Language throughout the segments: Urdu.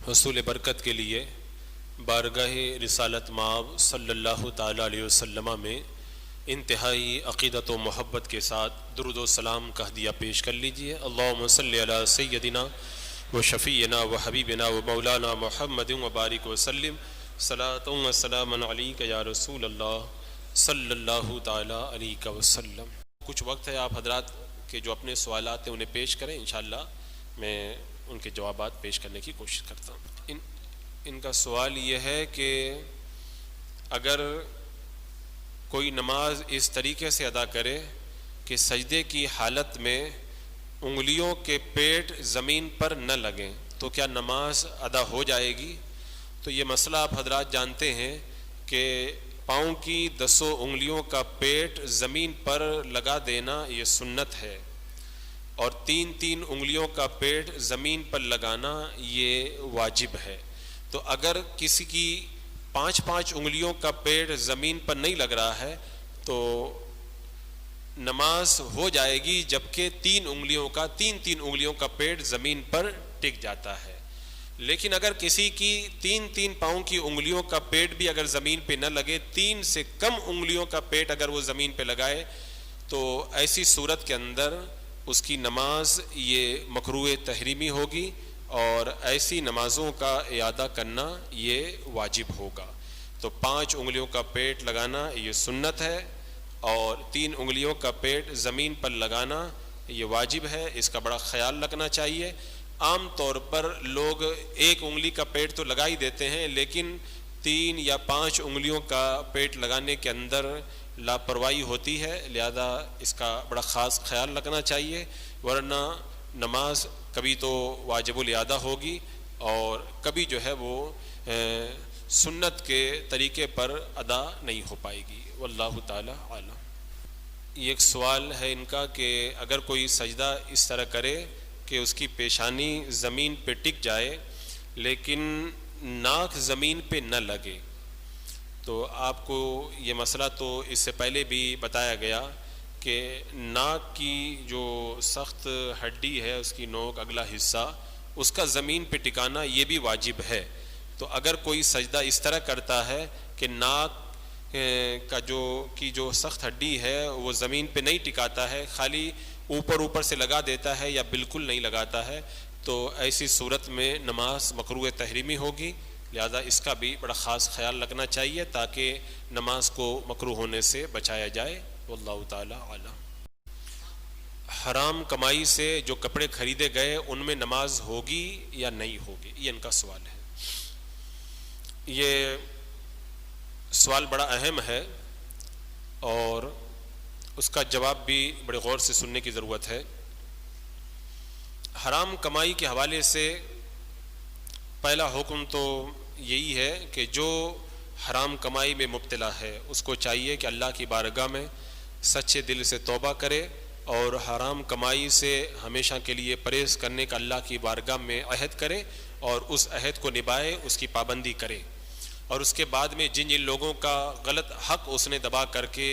حصول برکت کے لیے بارگاہ رسالت مآب صلی اللہ تعالیٰ علیہ وسلم میں انتہائی عقیدت و محبت کے ساتھ درود و سلام کا ہدیہ پیش کر لیجئے۔ اللہم صلی علی سیدنا و شفیعنا و حبیبنا و مولانا محمد و بارک وسلم صلاۃ و سلام علیک یا رسول اللہ صلی اللہ تعالیٰ علیہ وسلم۔ کچھ وقت ہے، آپ حضرات کے جو اپنے سوالات ہیں انہیں پیش کریں، انشاءاللہ میں ان کے جوابات پیش کرنے کی کوشش کرتا ہوں۔ ان کا سوال یہ ہے کہ اگر کوئی نماز اس طریقے سے ادا کرے کہ سجدے کی حالت میں انگلیوں کے پیٹ زمین پر نہ لگیں تو کیا نماز ادا ہو جائے گی؟ تو یہ مسئلہ آپ حضرات جانتے ہیں کہ پاؤں کی 10 انگلیوں کا پیٹ زمین پر لگا دینا یہ سنت ہے، اور 3 انگلیوں کا پیٹ زمین پر لگانا یہ واجب ہے۔ تو اگر کسی کی 5 انگلیوں کا پیٹ زمین پر نہیں لگ رہا ہے تو نماز ہو جائے گی، جبکہ 3 انگلیوں کا پیٹ زمین پر ٹک جاتا ہے۔ لیکن اگر کسی کی 3 پاؤں کی انگلیوں کا پیٹ بھی اگر زمین پہ نہ لگے، 3 سے کم انگلیوں کا پیٹ اگر وہ زمین پہ لگائے تو ایسی صورت کے اندر اس کی نماز یہ مکروہ تحریمی ہوگی، اور ایسی نمازوں کا اعادہ کرنا یہ واجب ہوگا۔ تو 5 انگلیوں کا پیٹ لگانا یہ سنت ہے، اور 3 انگلیوں کا پیٹ زمین پر لگانا یہ واجب ہے۔ اس کا بڑا خیال رکھنا چاہیے۔ عام طور پر لوگ 1 انگلی کا پیٹ تو لگا ہی دیتے ہیں، لیکن 3 یا 5 انگلیوں کا پیٹ لگانے کے اندر لاپرواہی ہوتی ہے، لہذا اس کا بڑا خاص خیال رکھنا چاہیے، ورنہ نماز کبھی تو واجب الادا ہوگی اور کبھی جو ہے وہ سنت کے طریقے پر ادا نہیں ہو پائے گی، واللہ تعالی عالم۔ یہ ایک سوال ہے ان کا کہ اگر کوئی سجدہ اس طرح کرے کہ اس کی پیشانی زمین پہ ٹک جائے لیکن ناک زمین پہ نہ لگے، تو آپ کو یہ مسئلہ تو اس سے پہلے بھی بتایا گیا کہ ناک کی جو سخت ہڈی ہے، اس کی نوک اگلا حصہ، اس کا زمین پہ ٹکانا یہ بھی واجب ہے۔ تو اگر کوئی سجدہ اس طرح کرتا ہے کہ ناک کا جو سخت ہڈی ہے وہ زمین پہ نہیں ٹکاتا ہے، خالی اوپر سے لگا دیتا ہے یا بالکل نہیں لگاتا ہے، تو ایسی صورت میں نماز مکروہ تحریمی ہوگی، لہذا اس کا بھی بڑا خاص خیال رکھنا چاہیے تاکہ نماز کو مکروہ ہونے سے بچایا جائے، واللہ تعالی اعلم۔ حرام کمائی سے جو کپڑے خریدے گئے ان میں نماز ہوگی یا نہیں ہوگی، یہ ان کا سوال ہے۔ یہ سوال بڑا اہم ہے اور اس کا جواب بھی بڑے غور سے سننے کی ضرورت ہے۔ حرام کمائی کے حوالے سے پہلا حکم تو یہی ہے کہ جو حرام کمائی میں مبتلا ہے اس کو چاہیے کہ اللہ کی بارگاہ میں سچے دل سے توبہ کرے اور حرام کمائی سے ہمیشہ کے لیے پرہیز کرنے کا اللہ کی بارگاہ میں عہد کرے اور اس عہد کو نبھائے، اس کی پابندی کرے، اور اس کے بعد میں جن لوگوں کا غلط حق اس نے دبا کر کے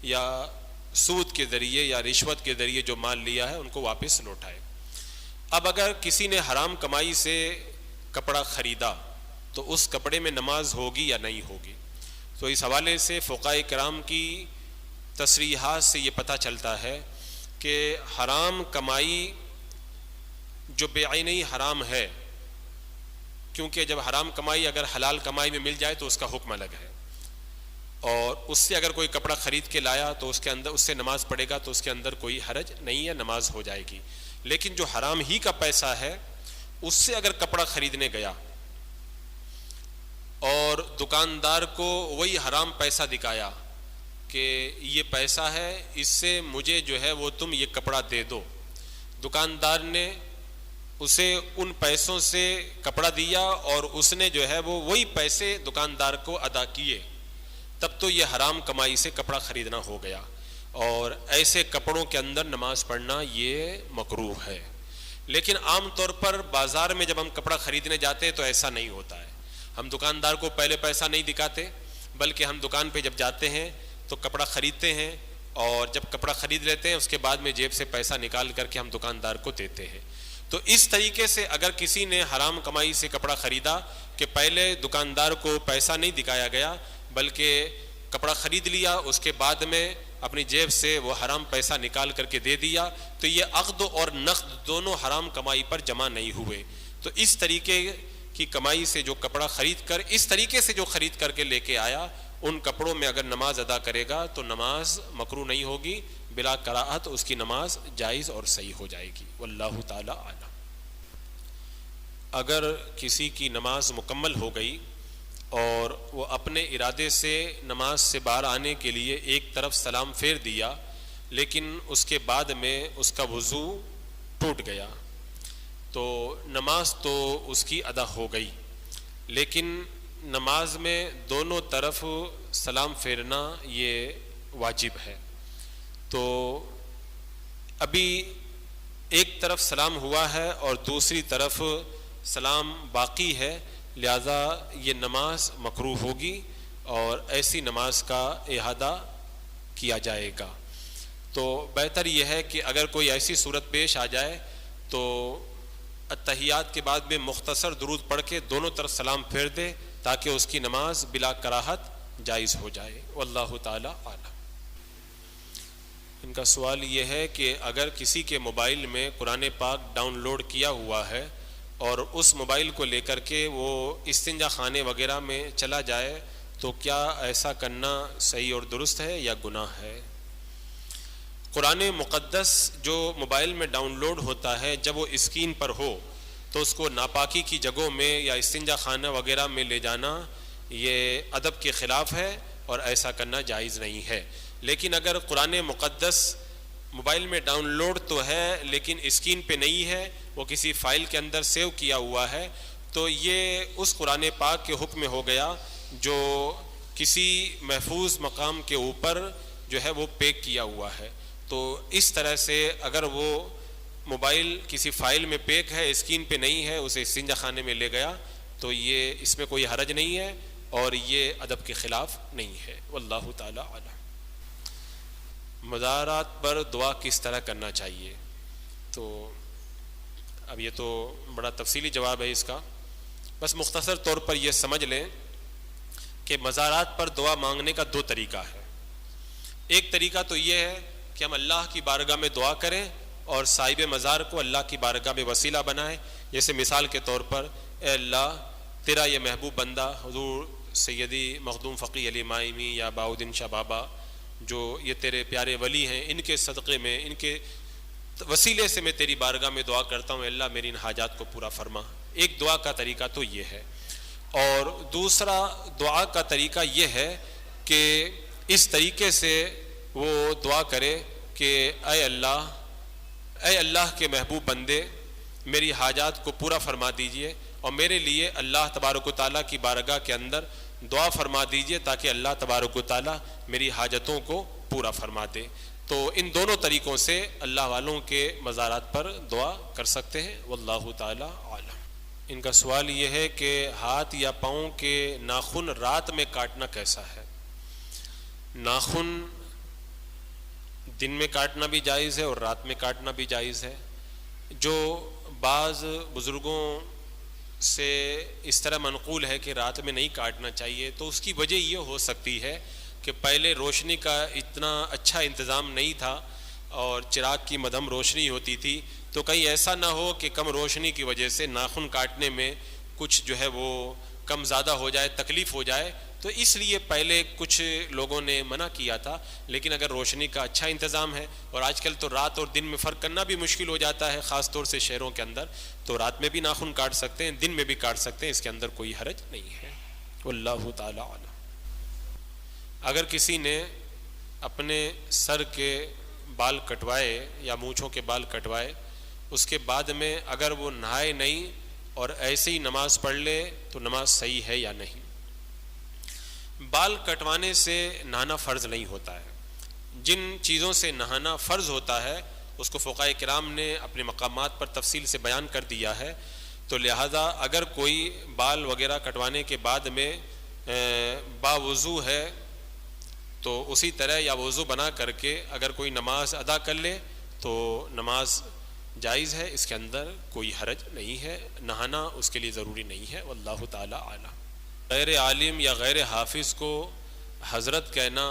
یا سود کے ذریعے یا رشوت کے ذریعے جو مال لیا ہے ان کو واپس لوٹائے۔ اب اگر کسی نے حرام کمائی سے کپڑا خریدا تو اس کپڑے میں نماز ہوگی یا نہیں ہوگی؟ تو اس حوالے سے فقہاء کرام کی تصریحات سے یہ پتہ چلتا ہے کہ حرام کمائی جو بعینی حرام ہے، کیونکہ جب حرام کمائی اگر حلال کمائی میں مل جائے تو اس کا حکم الگ ہے، اور اس سے اگر کوئی کپڑا خرید کے لایا تو اس کے اندر اس سے نماز پڑھے گا تو اس کے اندر کوئی حرج نہیں ہے، نماز ہو جائے گی۔ لیکن جو حرام ہی کا پیسہ ہے اس سے اگر کپڑا خریدنے گیا اور دکاندار کو وہی حرام پیسہ دکھایا کہ یہ پیسہ ہے، اس سے مجھے جو ہے وہ تم یہ کپڑا دے دو، دکاندار نے اسے ان پیسوں سے کپڑا دیا اور اس نے جو ہے وہ وہی پیسے دکاندار کو ادا کیے، تب تو یہ حرام کمائی سے کپڑا خریدنا ہو گیا، اور ایسے کپڑوں کے اندر نماز پڑھنا یہ مکروہ ہے۔ لیکن عام طور پر بازار میں جب ہم کپڑا خریدنے جاتے ہیں تو ایسا نہیں ہوتا ہے، ہم دکاندار کو پہلے پیسہ نہیں دکھاتے، بلکہ ہم دکان پہ جب جاتے ہیں تو کپڑا خریدتے ہیں، اور جب کپڑا خرید لیتے ہیں اس کے بعد میں جیب سے پیسہ نکال کر کے ہم دکاندار کو دیتے ہیں۔ تو اس طریقے سے اگر کسی نے حرام کمائی سے کپڑا خریدا کہ پہلے دکاندار کو پیسہ نہیں دکھایا گیا بلکہ کپڑا خرید لیا، اس کے بعد میں اپنی جیب سے وہ حرام پیسہ نکال کر کے دے دیا، تو یہ عقد اور نقد دونوں حرام کمائی پر جمع نہیں ہوئے۔ تو اس طریقے کی کمائی سے جو کپڑا خرید کر اس طریقے سے جو خرید کر کے لے کے آیا، ان کپڑوں میں اگر نماز ادا کرے گا تو نماز مکروہ نہیں ہوگی، بلا کراہت اس کی نماز جائز اور صحیح ہو جائے گی۔ واللہ تعالی اعلم۔ اگر کسی کی نماز مکمل ہو گئی اور وہ اپنے ارادے سے نماز سے باہر آنے کے لیے ایک طرف سلام پھیر دیا، لیکن اس کے بعد میں اس کا وضو ٹوٹ گیا، تو نماز تو اس کی ادا ہو گئی، لیکن نماز میں دونوں طرف سلام پھیرنا یہ واجب ہے۔ تو ابھی ایک طرف سلام ہوا ہے اور دوسری طرف سلام باقی ہے، لہذا یہ نماز مکروہ ہوگی اور ایسی نماز کا اعادہ کیا جائے گا۔ تو بہتر یہ ہے کہ اگر کوئی ایسی صورت پیش آ جائے تو اتحیات کے بعد میں مختصر درود پڑھ کے دونوں طرف سلام پھیر دے تاکہ اس کی نماز بلا کراہت جائز ہو جائے۔ واللہ تعالی اعلم۔ ان کا سوال یہ ہے کہ اگر کسی کے موبائل میں قرآن پاک ڈاؤن لوڈ کیا ہوا ہے اور اس موبائل کو لے کر کے وہ استنجا خانے وغیرہ میں چلا جائے تو کیا ایسا کرنا صحیح اور درست ہے یا گناہ ہے؟ قرآن مقدس جو موبائل میں ڈاؤن لوڈ ہوتا ہے جب وہ اسکرین پر ہو تو اس کو ناپاکی کی جگہوں میں یا استنجا خانہ وغیرہ میں لے جانا یہ ادب کے خلاف ہے اور ایسا کرنا جائز نہیں ہے۔ لیکن اگر قرآن مقدس موبائل میں ڈاؤن لوڈ تو ہے لیکن اسکرین پہ نہیں ہے، وہ کسی فائل کے اندر سیو کیا ہوا ہے، تو یہ اس قرآن پاک کے حکم میں ہو گیا جو کسی محفوظ مقام کے اوپر جو ہے وہ پیک کیا ہوا ہے۔ تو اس طرح سے اگر وہ موبائل کسی فائل میں پیک ہے، اسکرین پہ نہیں ہے، اسے استنجا خانے میں لے گیا تو یہ اس میں کوئی حرج نہیں ہے اور یہ ادب کے خلاف نہیں ہے۔ واللہ تعالی اعلم۔ مزارات پر دعا کس طرح کرنا چاہیے؟ تو اب یہ تو بڑا تفصیلی جواب ہے اس کا، بس مختصر طور پر یہ سمجھ لیں کہ مزارات پر دعا مانگنے کا دو طریقہ ہے۔ ایک طریقہ تو یہ ہے کہ ہم اللہ کی بارگاہ میں دعا کریں اور صاحب مزار کو اللہ کی بارگاہ میں وسیلہ بنائیں، جیسے مثال کے طور پر اے اللہ تیرا یہ محبوب بندہ حضور سیدی مخدوم فقی علی مائمی یا باؤدین شاہ بابا جو یہ تیرے پیارے ولی ہیں، ان کے صدقے میں ان کے وسیلے سے میں تیری بارگاہ میں دعا کرتا ہوں، اللہ میری ان حاجات کو پورا فرما۔ ایک دعا کا طریقہ تو یہ ہے، اور دوسرا دعا کا طریقہ یہ ہے کہ اس طریقے سے وہ دعا کرے کہ اے اللہ کے محبوب بندے میری حاجات کو پورا فرما دیجئے اور میرے لیے اللہ تبارک و تعالیٰ کی بارگاہ کے اندر دعا فرما دیجئے تاکہ اللہ تبارک و تعالیٰ میری حاجتوں کو پورا فرما دے۔ تو ان دونوں طریقوں سے اللہ والوں کے مزارات پر دعا کر سکتے ہیں۔ واللہ تعالی عالم۔ ان کا سوال یہ ہے کہ ہاتھ یا پاؤں کے ناخن رات میں کاٹنا کیسا ہے؟ ناخن دن میں کاٹنا بھی جائز ہے اور رات میں کاٹنا بھی جائز ہے۔ جو بعض بزرگوں سے اس طرح منقول ہے کہ رات میں نہیں کاٹنا چاہیے، تو اس کی وجہ یہ ہو سکتی ہے کہ پہلے روشنی کا اتنا اچھا انتظام نہیں تھا اور چراغ کی مدھم روشنی ہوتی تھی، تو کہیں ایسا نہ ہو کہ کم روشنی کی وجہ سے ناخن کاٹنے میں کچھ جو ہے وہ کم زیادہ ہو جائے، تکلیف ہو جائے، تو اس لیے پہلے کچھ لوگوں نے منع کیا تھا۔ لیکن اگر روشنی کا اچھا انتظام ہے، اور آج کل تو رات اور دن میں فرق کرنا بھی مشکل ہو جاتا ہے خاص طور سے شہروں کے اندر، تو رات میں بھی ناخن کاٹ سکتے ہیں، دن میں بھی کاٹ سکتے ہیں، اس کے اندر کوئی حرج نہیں ہے۔ واللہ تعالی اعلم۔ اگر کسی نے اپنے سر کے بال کٹوائے یا مونچھوں کے بال کٹوائے، اس کے بعد میں اگر وہ نہائے نہیں اور ایسے ہی نماز پڑھ لے تو نماز صحیح ہے یا نہیں؟ بال کٹوانے سے نہانا فرض نہیں ہوتا ہے۔ جن چیزوں سے نہانا فرض ہوتا ہے اس کو فقہاء کرام نے اپنے مقامات پر تفصیل سے بیان کر دیا ہے، تو لہذا اگر کوئی بال وغیرہ کٹوانے کے بعد میں باوضو ہے تو اسی طرح یا وضو بنا کر کے اگر کوئی نماز ادا کر لے تو نماز جائز ہے، اس کے اندر کوئی حرج نہیں ہے، نہانا اس کے لیے ضروری نہیں ہے، واللہ تعالی اعلم۔ غیر عالم یا غیر حافظ کو حضرت کہنا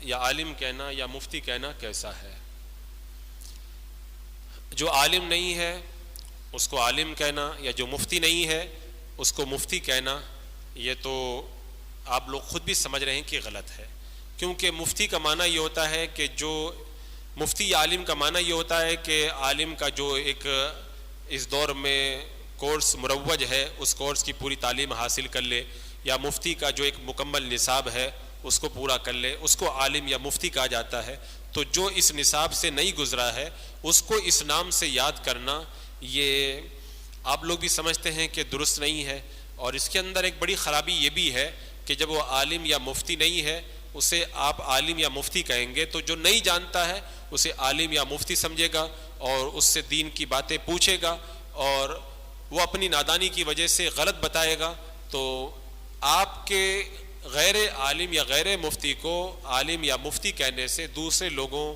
یا عالم کہنا یا مفتی کہنا کیسا ہے؟ جو عالم نہیں ہے اس کو عالم کہنا، یا جو مفتی نہیں ہے اس کو مفتی کہنا، یہ تو آپ لوگ خود بھی سمجھ رہے ہیں کہ غلط ہے، کیونکہ مفتی کا معنی یہ ہوتا ہے کہ جو مفتی یا عالم کا معنی یہ ہوتا ہے کہ عالم کا جو ایک اس دور میں کورس مروج ہے اس کورس کی پوری تعلیم حاصل کر لے، یا مفتی کا جو ایک مکمل نصاب ہے اس کو پورا کر لے، اس کو عالم یا مفتی کہا جاتا ہے۔ تو جو اس نصاب سے نہیں گزرا ہے اس کو اس نام سے یاد کرنا، یہ آپ لوگ بھی سمجھتے ہیں کہ درست نہیں ہے، اور اس کے اندر ایک بڑی خرابی یہ بھی ہے کہ جب وہ عالم یا مفتی نہیں ہے اسے آپ عالم یا مفتی کہیں گے تو جو نہیں جانتا ہے اسے عالم یا مفتی سمجھے گا اور اس سے دین کی باتیں پوچھے گا، اور وہ اپنی نادانی کی وجہ سے غلط بتائے گا۔ تو آپ کے غیر عالم یا غیر مفتی کو عالم یا مفتی کہنے سے دوسرے لوگوں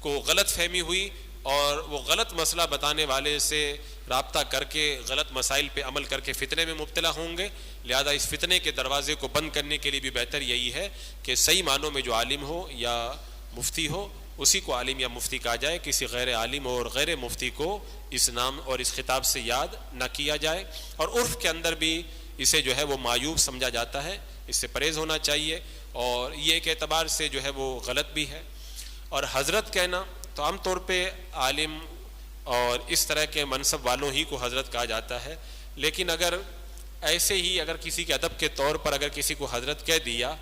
کو غلط فہمی ہوئی، اور وہ غلط مسئلہ بتانے والے سے رابطہ کر کے غلط مسائل پہ عمل کر کے فتنے میں مبتلا ہوں گے۔ لہذا اس فتنے کے دروازے کو بند کرنے کے لیے بھی بہتر یہی ہے کہ صحیح معنوں میں جو عالم ہو یا مفتی ہو اسی کو عالم یا مفتی کہا جائے، کسی غیر عالم اور غیر مفتی کو اس نام اور اس خطاب سے یاد نہ کیا جائے۔ اور عرف کے اندر بھی اسے جو ہے وہ معیوب سمجھا جاتا ہے، اس سے پرہیز ہونا چاہیے، اور یہ ایک اعتبار سے جو ہے وہ غلط بھی ہے۔ اور حضرت کہنا تو عام طور پہ عالم اور اس طرح کے منصب والوں ہی کو حضرت کہا جاتا ہے، لیکن اگر ایسے ہی اگر کسی کے ادب کے طور پر اگر کسی کو حضرت کہہ دیا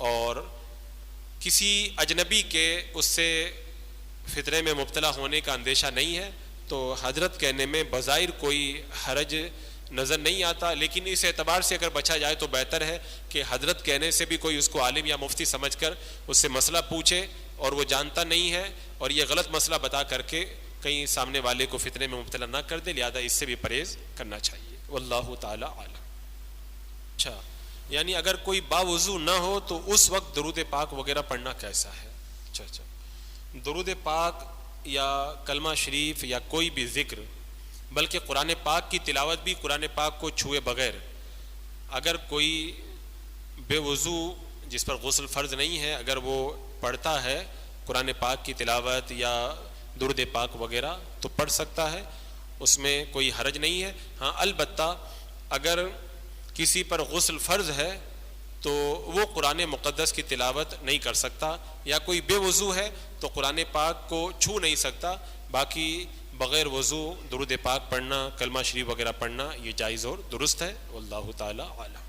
اور کسی اجنبی کے اس سے فطرے میں مبتلا ہونے کا اندیشہ نہیں ہے تو حضرت کہنے میں بظاہر کوئی حرج نظر نہیں آتا، لیکن اس اعتبار سے اگر بچا جائے تو بہتر ہے کہ حضرت کہنے سے بھی کوئی اس کو عالم یا مفتی سمجھ کر اس سے مسئلہ پوچھے، اور وہ جانتا نہیں ہے اور یہ غلط مسئلہ بتا کر کے کہیں سامنے والے کو فتنے میں مبتلا نہ کر دے، لہذا اس سے بھی پرہیز کرنا چاہیے، واللہ تعالی اعلم۔ اچھا، یعنی اگر کوئی باوضو نہ ہو تو اس وقت درود پاک وغیرہ پڑھنا کیسا ہے؟ اچھا، درود پاک یا کلمہ شریف یا کوئی بھی ذکر، بلکہ قرآن پاک کی تلاوت بھی قرآن پاک کو چھوئے بغیر اگر کوئی بے وضو جس پر غسل فرض نہیں ہے اگر وہ پڑھتا ہے قرآن پاک کی تلاوت یا درود پاک وغیرہ تو پڑھ سکتا ہے، اس میں کوئی حرج نہیں ہے۔ ہاں البتہ اگر کسی پر غسل فرض ہے تو وہ قرآن مقدس کی تلاوت نہیں کر سکتا، یا کوئی بے وضو ہے تو قرآن پاک کو چھو نہیں سکتا، باقی بغیر وضو درود پاک پڑھنا، کلمہ شریف وغیرہ پڑھنا یہ جائز اور درست ہے، واللہ تعالی اعلم۔